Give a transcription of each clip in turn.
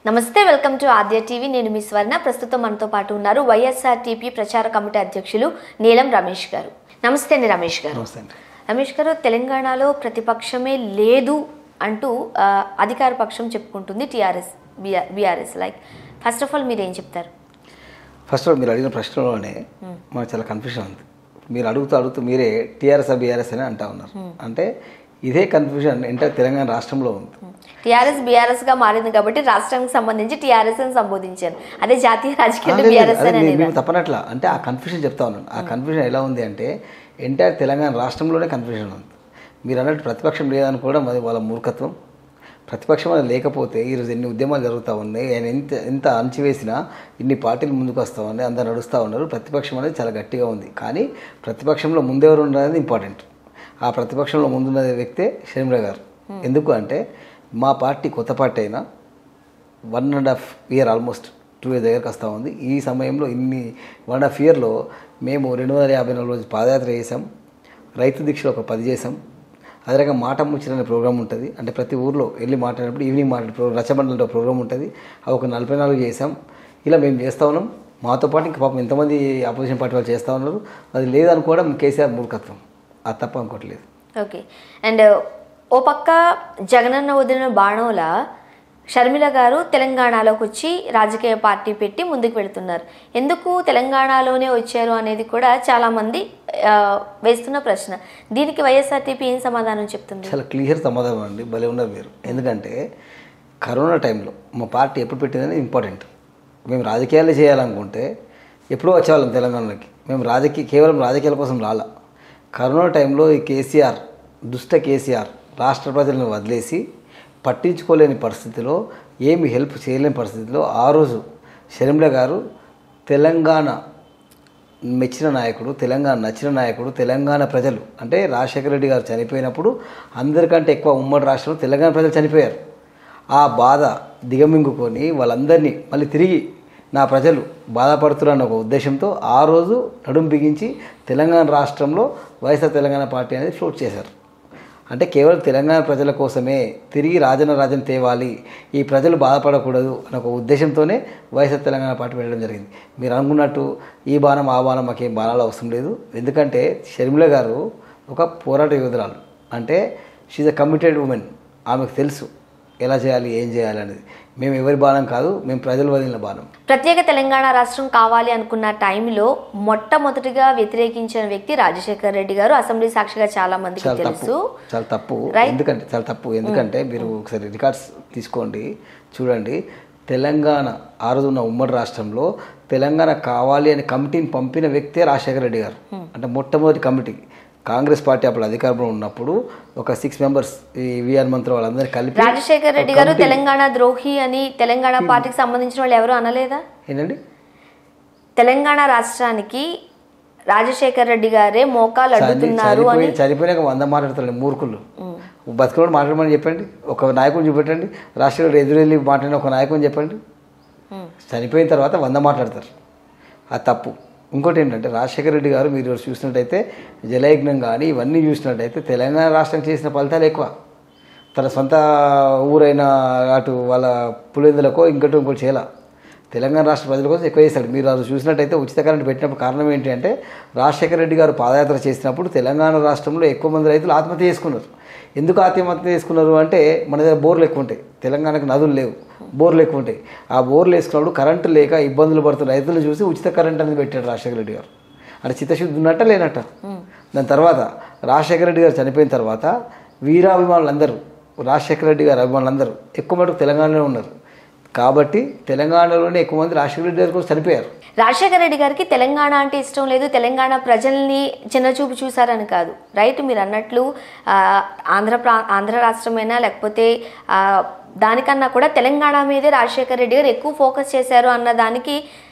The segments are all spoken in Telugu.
నమస్తే, వెల్కమ్ టు ఆద్య టీవీ. నేను మీ స్వర్ణ. ప్రస్తుతం మనతో పాటు ఉన్నారు వైఎస్ఆర్టీపీ ప్రచార కమిటీ అధ్యక్షులు నీలం రమేష్ గారు. నమస్తే అండి రమేష్ గారు. రమేష్ గారు, తెలంగాణలో ప్రతిపక్షమే లేదు అంటూ అధికార పక్షం చెప్పుకుంటుంది, TRS BRS. Like first of all మీరు ఏం చెప్తారు? ఫస్ట్ ఆఫ్ ఆల్ మీరు అడిగిన ప్రశ్నలోనే మనకు చాలా కన్ఫ్యూజన్ ఉంది. మీరు అడుగుతూ మీరే టీఆర్ఎస్ బీఆర్ఎస్ అని అంటా ఉన్నారు. అంటే ఇదే కన్ఫ్యూజన్ ఎంటర్ తెలంగాణ రాష్ట్రంలో ఉంది. టీఆర్ఎస్ బీఆర్ఎస్ గా మారింది కాబట్టి రాష్ట్రానికి సంబంధించి టీఆర్ఎస్ అని సంబోధించారు. అదే జాతీయ రాజకీయాలు బీఆర్ఎస్ మేము తప్పనట్లా. అంటే ఆ కన్ఫ్యూజన్ చెప్తా ఉన్నాను. ఆ కన్ఫ్యూజన్ ఎలా ఉంది అంటే ఎంటైర్ తెలంగాణ రాష్ట్రంలోనే కన్ఫ్యూజన్ ఉంది. మీరు అన్నట్టు ప్రతిపక్షం లేదనుకోవడం అది వాళ్ళ మూర్ఖత్వం. ప్రతిపక్షం అనేది లేకపోతే ఈరోజు ఎన్ని ఉద్యమాలు జరుగుతూ ఉన్నాయి, ఆయన ఎంత అణచివేసినా ఇన్ని పార్టీలు ముందుకు వస్తూ ఉన్నాయి, అందరు నడుస్తూ ఉన్నారు. ప్రతిపక్షం అనేది చాలా గట్టిగా ఉంది. కానీ ప్రతిపక్షంలో ముందెవరు ఉండేది ఇంపార్టెంట్. ఆ ప్రతిపక్షంలో ముందున్న వ్యక్తే షర్మిల గారు. ఎందుకు అంటే మా పార్టీ కొత్త పార్టీ అయినా 1.5 year ఆల్మోస్ట్ 2 years దగ్గరకు వస్తూ ఉంది. ఈ సమయంలో 1.5 yearలో మేము 254 రోజులు పాదయాత్ర చేసాం. రైతు దీక్షలో ఒక 10 చేసాం. అదే రకంగా మాట ముచ్చట అనే ప్రోగ్రామ్ ఉంటుంది. అంటే ప్రతి ఊర్లో వెళ్ళి మాట్లాడినప్పుడు ఈవినింగ్ మాట్లాడే రచ్చబండలతో ప్రోగ్రామ్ ఉంటుంది. అవి ఒక 44 చేసాం. ఇలా మేము చేస్తూ ఉన్నాం. మాతో పాటు ఇంకా పాపం ఎంతమంది అపోజిషన్ పార్టీ వాళ్ళు చేస్తూ ఉన్నారు. అది లేదనుకోవడం కేసీఆర్ మూర్ఖత్వం. అది తప్ప అనుకోవట్లేదు. ఓకే. అండ్ ఓ పక్క జగనన్న వదిలిన బాణంలా షర్మిల గారు తెలంగాణలోకి వచ్చి రాజకీయ పార్టీ పెట్టి ముందుకు వెళుతున్నారు. ఎందుకు తెలంగాణలోనే వచ్చారు అనేది కూడా చాలామంది వేస్తున్న ప్రశ్న. దీనికి వైఎస్ఆర్టీపీ ఏం సమాధానం చెప్తుంది? చాలా క్లియర్ సమాధానం అండి. భలే ఉన్నారు మీరు. ఎందుకంటే కరోనా టైంలో మా పార్టీ ఎప్పుడు పెట్టిందని ఇంపార్టెంట్. మేము రాజకీయాలు చేయాలనుకుంటే ఎప్పుడో వచ్చేవాళ్ళం తెలంగాణలోకి. మేము కేవలం రాజకీయాల కోసం రాలా. కరోనా టైంలో ఈ కేసీఆర్, దుష్ట కేసీఆర్ రాష్ట్ర ప్రజలను వదిలేసి పట్టించుకోలేని పరిస్థితిలో, ఏమి హెల్ప్ చేయలేని పరిస్థితిలో ఆ రోజు షర్మిల గారు తెలంగాణ మెచ్చిన నాయకుడు, తెలంగాణ నచ్చిన నాయకుడు, తెలంగాణ ప్రజలు అంటే రాజశేఖర రెడ్డి గారు చనిపోయినప్పుడు అందరికంటే ఎక్కువ ఉమ్మడి రాష్ట్రంలో తెలంగాణ ప్రజలు చనిపోయారు. ఆ బాధ దిగమింగుకొని వాళ్ళందరినీ మళ్ళీ తిరిగి నా ప్రజలు బాధపడుతున్నారన్న ఒక ఉద్దేశంతో ఆ రోజు నడుం బిగించి తెలంగాణ రాష్ట్రంలో వైఎస్ఆర్ తెలంగాణ పార్టీ అనేది ఫ్లోట్ చేశారు. అంటే కేవలం తెలంగాణ ప్రజల కోసమే తిరిగి రాజన్న తేవాలి, ఈ ప్రజలు బాధపడకూడదు అనే ఒక ఉద్దేశంతోనే వైఎస్ఆర్ తెలంగాణ పార్టీ పెట్టడం జరిగింది. మీరు అనుకున్నట్టు ఈ బాణం ఆ బాణం మాకేం బాణాలు అవసరం లేదు. ఎందుకంటే షర్మిల గారు ఒక పోరాట యోధురాలు. అంటే షీఈ్ అ కమిటెడ్ ఉమెన్. ఆమెకు తెలుసు ఎలా చేయాలి, ఏం చేయాలి అనేది. మేము ఎవరి బాణం కాదు, మేము ప్రజలు వదిలిన బాణం. ప్రత్యేక తెలంగాణ రాష్ట్రం కావాలి అనుకున్న టైంలో మొట్టమొదటిగా వ్యతిరేకించిన వ్యక్తి రాజశేఖర రెడ్డి గారు. అసెంబ్లీ సాక్షిగా చాలా మందికి తెలుసు. చాలా తప్పు. ఎందుకంటే మీరు ఒకసారి రికార్డ్స్ తీసుకోండి, చూడండి. తెలంగాణ ఆ రోజు ఉన్న ఉమ్మడి రాష్ట్రంలో తెలంగాణ కావాలి అని కమిటీని పంపిన వ్యక్తే రాజశేఖర రెడ్డి గారు. అంటే మొట్టమొదటి కమిటీ కాంగ్రెస్ పార్టీ అప్పుడు అధికారంలో ఉన్నప్పుడు ఒక 6 members ఈ విఆర్ మంత్రి వాళ్ళందరూ కలిపి రాజశేఖర రెడ్డి గారు తెలంగాణ ద్రోహి అని తెలంగాణ పార్టీకి సంబంధించిన వాళ్ళు ఎవరు అనలేదా? ఏంటండి, తెలంగాణ రాష్ట్రానికి రాజశేఖర రెడ్డి గారే మోకాలు అడ్డుతున్నారు అని చనిపోయినాక 100 మాట్లాడతారండి మూర్ఖులు. బతుకుడు మాట్లాడమని చెప్పండి. ఒక నాయకుని చూపెట్టండి. రాష్ట్రంలో ఎదురెళ్ళి మాట్లాడిన ఒక నాయకుని చెప్పండి. చనిపోయిన తర్వాత 100 మాట్లాడతారు. అది తప్పు. ఇంకోటి ఏంటంటే రాజశేఖర రెడ్డి గారు మీరు చూసినట్టయితే జలయజ్ఞం కానీ ఇవన్నీ చూసినట్టయితే తెలంగాణ రాష్ట్రం చేసిన ఫలితాలు ఎక్కువ. తన సొంత ఊరైన అటు వాళ్ళ పులిందులకో ఇంకోటి చేయాల తెలంగాణ రాష్ట్ర ప్రజల కోసం ఎక్కువ చేశాడు. మీరు అది చూసినట్టయితే ఉచిత కరెంట్ పెట్టినప్పుడు కారణం ఏంటి అంటే రాజశేఖర రెడ్డి గారు పాదయాత్ర చేసినప్పుడు తెలంగాణ రాష్ట్రంలో ఎక్కువ మంది రైతులు ఆత్మహత్య చేసుకున్నారు. ఎందుకు ఆత్మహత్య చేసుకున్నారు అంటే మన దగ్గర బోర్లు ఎక్కువ ఉంటాయి, తెలంగాణకు నదులు లేవు, బోర్లు ఎక్కువ ఉంటాయి. ఆ బోర్లు వేసుకున్నప్పుడు కరెంటు లేక ఇబ్బందులు పడుతున్న రైతులు చూసి ఉచిత కరెంట్ అనేది పెట్టాడు రాజశేఖర రెడ్డి గారు. అంటే చిత్తశుద్ధి ఉన్నట్ట లేనట్ట. దాని తర్వాత రాజశేఖర రెడ్డి గారు చనిపోయిన తర్వాత వీరాభిమానులందరూ, రాజశేఖర రెడ్డి గారు అభిమానులందరూ ఎక్కువ మటుకు తెలంగాణలో ఉన్నారు. కాబట్టి తెలంగాణలోనే ఎక్కువ మంది రాజశేఖర రెడ్డి గారు కూడా చనిపోయారు. రాజశేఖర రెడ్డి గారికి తెలంగాణ అంటే ఇష్టం లేదు, తెలంగాణ ప్రజల్ని చిన్నచూపు చూసారని కాదు. రైట్, మీరు అన్నట్లు ఆంధ్ర రాష్ట్రమైనా లేకపోతే దానికన్నా కూడా తెలంగాణ మీదే రాజశేఖర రెడ్డి గారు ఎక్కువ ఫోకస్ చేశారు అన్న దానికి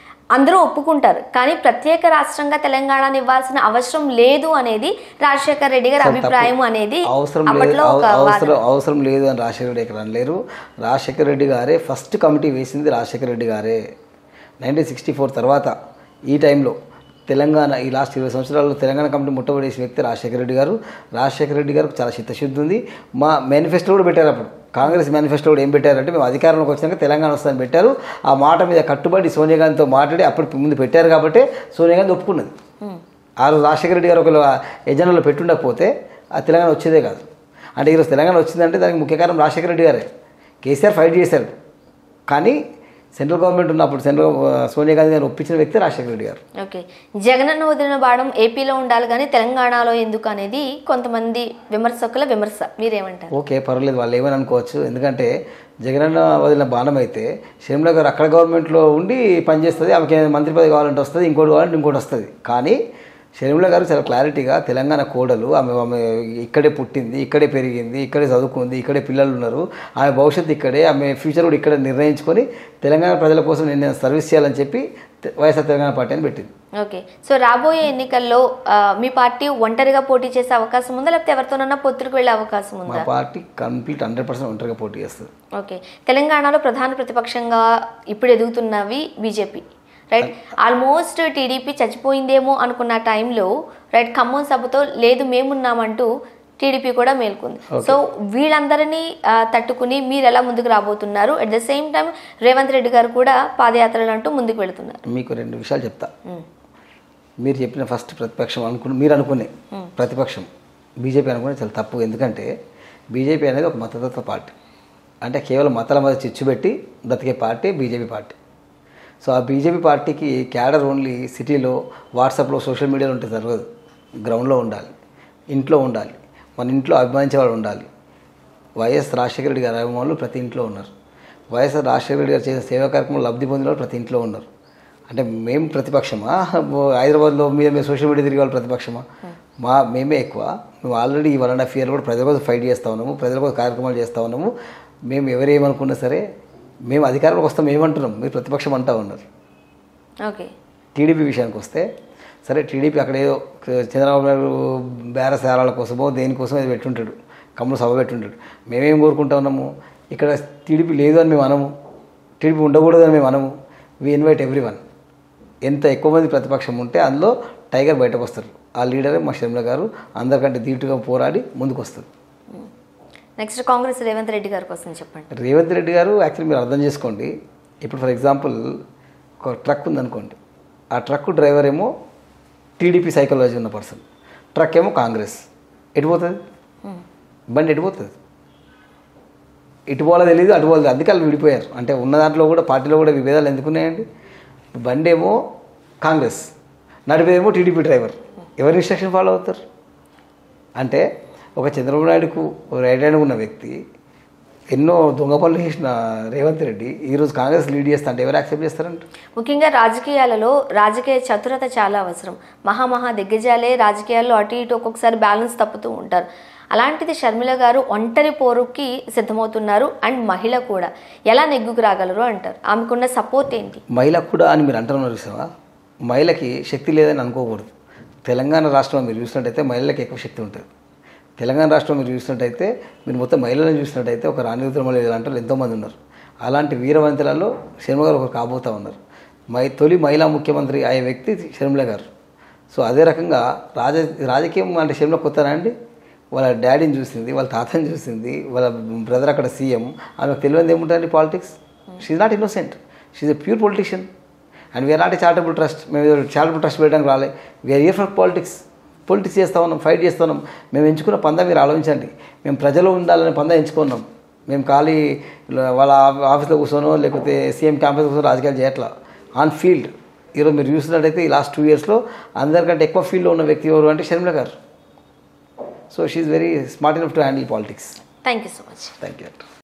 అందరూ ఒప్పుకుంటారు. కానీ ప్రత్యేక రాష్ట్రంగా తెలంగాణని ఇవ్వాల్సిన అవసరం లేదు అనేది రాజశేఖర రెడ్డి గారి అభిప్రాయం అనేది అవసరం లేదు అని రాజశేఖర రెడ్డి ఎక్కడ అనలేరు. రాజశేఖర రెడ్డి గారే ఫస్ట్ కమిటీ వేసింది. రాజశేఖర రెడ్డి గారే 1964 తర్వాత ఈ టైంలో తెలంగాణ ఈ లాస్ట్ 20 సంవత్సరాల్లో తెలంగాణ కమిటీ ముట్టబడేసిన వ్యక్తి రాజశేఖర రెడ్డి గారు. రాజశేఖర రెడ్డి గారికి చాలా చిత్తశుద్ధి ఉంది. మా మేనిఫెస్టో కూడా పెట్టారు. అప్పుడు కాంగ్రెస్ మేనిఫెస్టో కూడా ఏం పెట్టారంటే మేము అధికారంలోకి వచ్చినాక తెలంగాణ వస్తుందని పెట్టారు. ఆ మాట మీద కట్టుబడి సోనియా గాంధీతో మాట్లాడి అప్పుడు ముందు పెట్టారు కాబట్టి సోనియా గాంధీ ఒప్పుకున్నది. ఆ రోజు రాజశేఖర రెడ్డి గారు ఒకవేళ ఎజెండాలో పెట్టుండకపోతే ఆ తెలంగాణ వచ్చేదే కాదు. అంటే ఈరోజు తెలంగాణ వచ్చిందంటే దానికి ముఖ్య కారణం రాజశేఖర రెడ్డి గారే. కేసీఆర్ ఫైట్ చేశారు, కానీ సెంట్రల్ గవర్నమెంట్ ఉన్నప్పుడు సోనియా గాంధీ గారిని ఒప్పించిన వ్యక్తి రాజశేఖర రెడ్డి గారు. ఓకే, జగనన్న వదిలిన బాణం ఏపీలో ఉండాలి కానీ తెలంగాణలో ఎందుకు అనేది కొంతమంది విమర్శకుల విమర్శ, మీరేమంటారు? ఓకే, పర్వాలేదు, వాళ్ళు ఏమని అనుకోవచ్చు. ఎందుకంటే జగనన్న వదిలిన బాణం అయితే షర్మిల గారు అక్కడ గవర్నమెంట్లో ఉండి పనిచేస్తుంది, ఆమెకి మంత్రి పదవి కావాలంటే వస్తుంది, ఇంకోటి కావాలంటే ఇంకోటి వస్తుంది. కానీ షర్మిల గారు చాలా క్లారిటీగా తెలంగాణ కోడలు, ఆమె ఇక్కడే పుట్టింది, ఇక్కడే పెరిగింది, ఇక్కడే చదువుకుంది, ఇక్కడే పిల్లలు ఉన్నారు, ఆమె భవిష్యత్తు ఇక్కడే, ఆమె ఫ్యూచర్ కూడా ఇక్కడ నిర్ణయించుకొని తెలంగాణ ప్రజల కోసం నేను సర్వీస్ చేయాలని చెప్పి వైఎస్ఆర్ తెలంగాణ పార్టీ అని పెట్టింది. ఓకే, సో రాబోయే ఎన్నికల్లో మీ పార్టీ ఒంటరిగా పోటీ చేసే అవకాశం ఉందా, లేకపోతే ఎవరితోనన్నా పొత్తుకు వెళ్ళే అవకాశం ఉందా? మా పార్టీ కంప్లీట్ 100% ఒంటరిగా పోటీ చేస్తుంది. ఓకే, తెలంగాణలో ప్రధాన ప్రతిపక్షంగా ఇప్పుడు ఎదుగుతున్నవి బీజేపీ, రైట్. ఆల్మోస్ట్ టీడీపీ చచ్చిపోయిందేమో అనుకున్న టైంలో రైట్ ఖమ్మం సభతో లేదు మేమున్నామంటూ టీడీపీ కూడా మేల్కొంది. సో వీళ్ళందరినీ తట్టుకుని మీరు ఎలా ముందుకు రాబోతున్నారు? At the same time Revanth Reddy గారు కూడా పాదయాత్రలు అంటూ ముందుకు వెళుతున్నారు. మీకు 2 విషయాలు చెప్తా. మీరు చెప్పిన ఫస్ట్ ప్రతిపక్షం మీరు అనుకునే ప్రతిపక్షం బీజేపీ అనుకునే చాలా తప్పు. ఎందుకంటే బీజేపీ అనేది ఒక మతతత్వ పార్టీ, అంటే కేవలం మతాల మధ్య చిచ్చు పెట్టి బ్రతికే పార్టీ బీజేపీ పార్టీ. సో ఆ బీజేపీ పార్టీకి క్యాడర్ ఓన్లీ సిటీలో వాట్సాప్లో సోషల్ మీడియాలో ఉంటే జరగదు. గ్రౌండ్లో ఉండాలి, ఇంట్లో ఉండాలి, మన ఇంట్లో అభిమానించే వాళ్ళు ఉండాలి. వైఎస్ రాజశేఖర రెడ్డి గారి అభిమానులు ప్రతి ఇంట్లో ఉన్నారు. వైఎస్ఆర్ రాజశేఖర రెడ్డి గారు చేసిన సేవా కార్యక్రమంలో లబ్ధి పొందిన వాళ్ళు ప్రతి ఇంట్లో ఉన్నారు. అంటే మేము ప్రతిపక్షమా? హైదరాబాద్లో మేము సోషల్ మీడియా తిరిగే వాళ్ళు ప్రతిపక్షమా? మేమే ఎక్కువ. మేము ఆల్రెడీ ఈ 1.5 year కూడా ప్రజల కోసం ఫైట్ చేస్తూ ఉన్నాము, ప్రజల కోసం కార్యక్రమాలు చేస్తూ ఉన్నాము. మేము ఎవరేమనుకున్నా సరే మేము అధికారంలోకి వస్తాం ఏమంటున్నాం, మీరు ప్రతిపక్షం అంటూ ఉన్నారు. ఓకే, టీడీపీ విషయానికి వస్తే సరే, టీడీపీ అక్కడ ఏదో చంద్రబాబు నాయుడు బేరసారాల కోసమో దేనికోసమో ఏదో పెట్టుంటాడు, కమ్ముడు సభ పెట్టుంటాడు. మేమేం కోరుకుంటా ఉన్నాము, ఇక్కడ టీడీపీ లేదు అని మేము అనము, టీడీపీ ఉండకూడదు అని మేము అనము. వి ఇన్వైట్ ఎవ్రీవన్. ఎంత ఎక్కువ మంది ప్రతిపక్షం ఉంటే అందులో టైగర్ బయటకు వస్తారు. ఆ లీడరే మా షర్మిల గారు. అందరికంటే ధీటుగా పోరాడి ముందుకు వస్తారు. నెక్స్ట్ కాంగ్రెస్ రేవంత్ రెడ్డి గారి కోసం చెప్పండి. రేవంత్ రెడ్డి గారు యాక్చువల్లీ మీరు అర్థం చేసుకోండి. ఇప్పుడు ఫర్ ఎగ్జాంపుల్ ఒక ట్రక్ ఉందనుకోండి, ఆ ట్రక్ డ్రైవర్ ఏమో టీడీపీ సైకాలజీ ఉన్న పర్సన్, ట్రక్ ఏమో కాంగ్రెస్. ఎటుపోతుంది బండి? ఎటుపోతుంది? ఇటు పోవాలో తెలియదు, అటు పోలేదు. అందుకే వాళ్ళు విడిపోయారు. అంటే ఉన్న దాంట్లో కూడా పార్టీలో కూడా విభేదాలు ఎందుకున్నాయండి? బండి ఏమో కాంగ్రెస్, నడిపేదేమో టీడీపీ డ్రైవర్. ఎవరి ఇన్స్ట్రక్షన్ ఫాలో అవుతారు? అంటే ఒక చంద్రబాబు నాయుడుకు రైట్ హ్యాండ్ ఉన్న వ్యక్తి, ఎన్నో దొంగ పనులు చేసిన రేవంత్ రెడ్డి ఈరోజు కాంగ్రెస్ లీడ్ చేస్తా అంటే ఎవరు యాక్సెప్ట్ చేస్తారంట? ముఖ్యంగా రాజకీయాలలో రాజకీయ చతురత చాలా అవసరం. మహా దిగ్గజాలే రాజకీయాల్లో అటు ఇటు ఒక్కొక్కసారి బ్యాలెన్స్ తప్పుతూ ఉంటారు. అలాంటిది షర్మిల గారు ఒంటరి పోరుకి సిద్ధమవుతున్నారు. అండ్ మహిళ కూడా ఎలా నెగ్గుకు రాగలరు అంటారు? ఆమెకున్న సపోర్ట్ ఏంటి? మహిళ కూడా అని మీరు అంటున్నారు చూసావా, మహిళకి శక్తి లేదని అనుకోకూడదు. తెలంగాణ రాష్ట్రంలో మీరు చూసినట్టయితే మహిళలకు ఎక్కువ శక్తి ఉంటుంది. తెలంగాణ రాష్ట్రం మీరు చూసినట్టయితే, మీరు మొత్తం మహిళలను చూసినట్టయితే ఒక రాణి రుద్రమల్లి లాంటి ఎంతోమంది ఉన్నారు. అలాంటి వీరవంతులలో షర్మిల గారు ఒకరు కాబోతూ ఉన్నారు. తొలి మహిళా ముఖ్యమంత్రి అయ్యే వ్యక్తి షర్మిల గారు. సో అదే రకంగా రాజకీయం అంటే షర్మిల కొత్తనా అండి? వాళ్ళ డాడీని చూసింది, వాళ్ళ తాతని చూసింది, వాళ్ళ బ్రదర్ అక్కడ సీఎం. ఆమెకు తెలియదు ఏముంటుంది politics. She's not innocent, she's a pure politician. And we are not a charitable trust. మేము చారిటబుల్ ట్రస్ట్ పెట్టడానికి రాలే. We are here for politics. Politics చేస్తూ ఉన్నాం, ఫైట్ చేస్తూ ఉన్నాం. మేము ఎంచుకున్న పందా మీరు ఆలోచించండి. మేము ప్రజలు ఉండాలనే పందా ఎంచుకున్నాం. మేము ఖాళీ వాళ్ళ ఆఫీస్లో కూర్చోనో లేకపోతే సీఎం క్యాంపస్ కూర్చొని రాజకీయాలు చేయట్లా. ఆన్ ఫీల్డ్ ఈరోజు మీరు చూసినట్టయితే ఈ లాస్ట్ 2 yearsలో అందరికంటే ఎక్కువ ఫీల్డ్లో ఉన్న వ్యక్తి ఎవరు అంటే షర్మిల గారు. So she is very smart enough to handle politics. Thank you so much. Thank you.